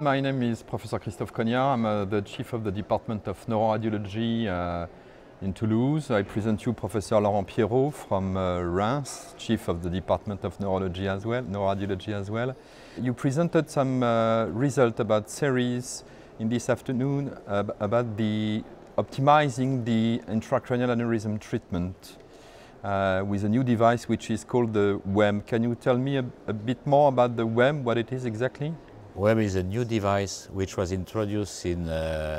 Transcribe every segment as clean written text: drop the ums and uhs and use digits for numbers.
My name is Professor Christophe Cognard. I'm the Chief of the Department of Neuroradiology in Toulouse. I present you Professor Laurent Pierrot from Reims, Chief of the Department of Neurology as well, Neuroradiology as well. You presented some result about series in this afternoon about the optimizing the intracranial aneurysm treatment with a new device which is called the WEM. Can you tell me a bit more about the WEM, what it is exactly? WEM is a new device which was introduced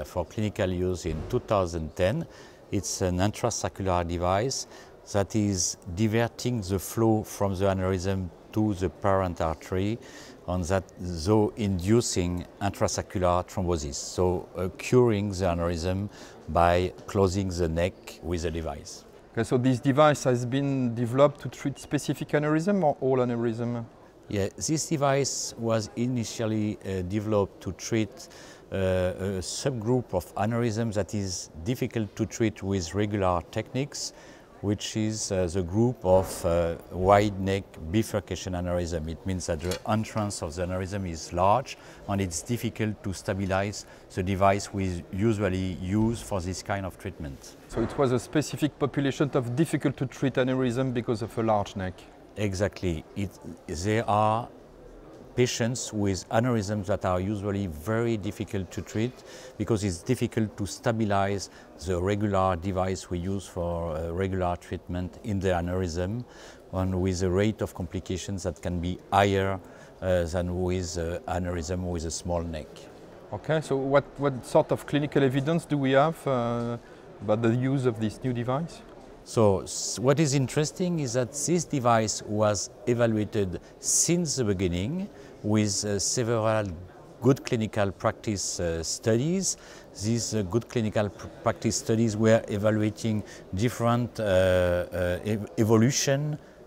for clinical use in 2010. It's an intracircular device that is diverting the flow from the aneurysm to the parent artery, so inducing intracircular thrombosis, so curing the aneurysm by closing the neck with a device. Okay, so this device has been developed to treat specific aneurysm or all aneurysm? Yeah, this device was initially developed to treat a subgroup of aneurysms that is difficult to treat with regular techniques, which is the group of wide neck bifurcation aneurysm. It means that the entrance of the aneurysm is large and it's difficult to stabilize the device we usually use for this kind of treatment. So it was a specific population of difficult to treat aneurysm because of a large neck? Exactly. There are patients with aneurysms that are usually very difficult to treat because it's difficult to stabilize the regular device we use for regular treatment in the aneurysm, and with a rate of complications that can be higher than with aneurysm with a small neck. Okay, so what sort of clinical evidence do we have about the use of this new device? So what is interesting is that this device was evaluated since the beginning with several good clinical practice studies. These good clinical practice studies were evaluating different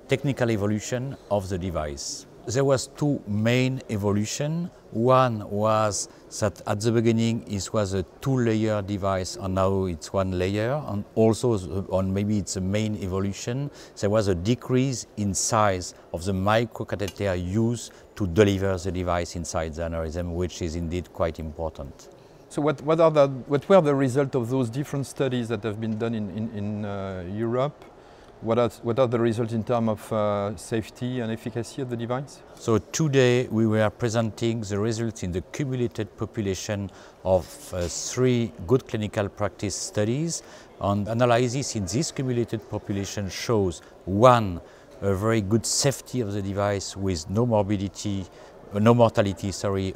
technical evolution of the device. There was two main evolutions. One was that at the beginning it was a two-layer device and now it's one layer, and also on maybe it's a main evolution, there was a decrease in size of the microcatheter used to deliver the device inside the aneurysm, which is indeed quite important. So what were the results of those different studies that have been done in Europe? What are the results in terms of safety and efficacy of the device? So today we were presenting the results in the cumulated population of 3 good clinical practice studies. And analysis in this cumulated population shows 1, a very good safety of the device with no mortality,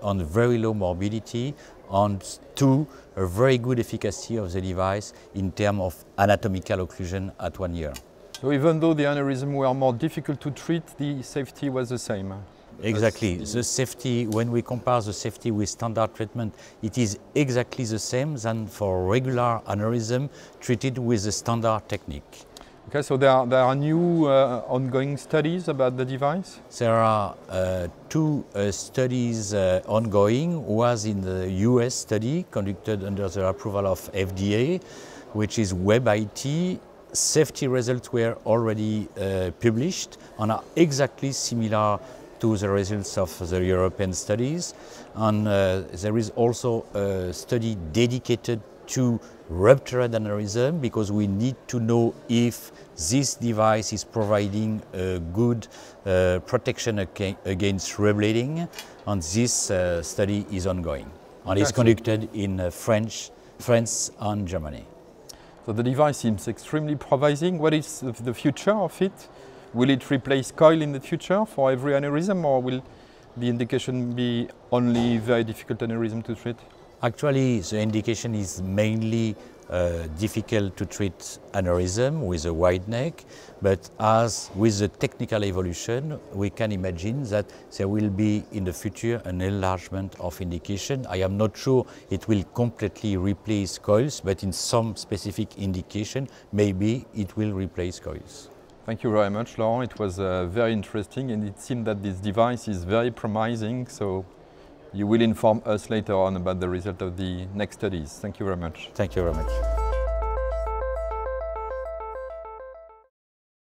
on very low morbidity, and 2, a very good efficacy of the device in terms of anatomical occlusion at 1 year. So even though the aneurysm were more difficult to treat, the safety was the same? Exactly. The safety, when we compare the safety with standard treatment, it is exactly the same than for regular aneurysm treated with the standard technique. Okay, so there are new ongoing studies about the device? There are 2 studies ongoing. One in the US study conducted under the approval of FDA, which is WebIT. Safety results were already published and are exactly similar to the results of the European studies. And there is also a study dedicated to ruptured aneurysm, because we need to know if this device is providing a good protection against rebleeding, and this study is ongoing and is conducted in France and Germany. So the device seems extremely promising. What is the future of it? Will it replace coil in the future for every aneurysm, or will the indication be only very difficult aneurysm to treat? Actually, the indication is mainly difficult to treat aneurysm with a wide neck, but as with the technical evolution, we can imagine that there will be in the future an enlargement of indication. I am not sure it will completely replace coils, but in some specific indication, maybe it will replace coils. Thank you very much, Laurent. It was very interesting, and it seemed that this device is very promising, so you will inform us later on about the result of the next studies. Thank you very much. Thank you very much.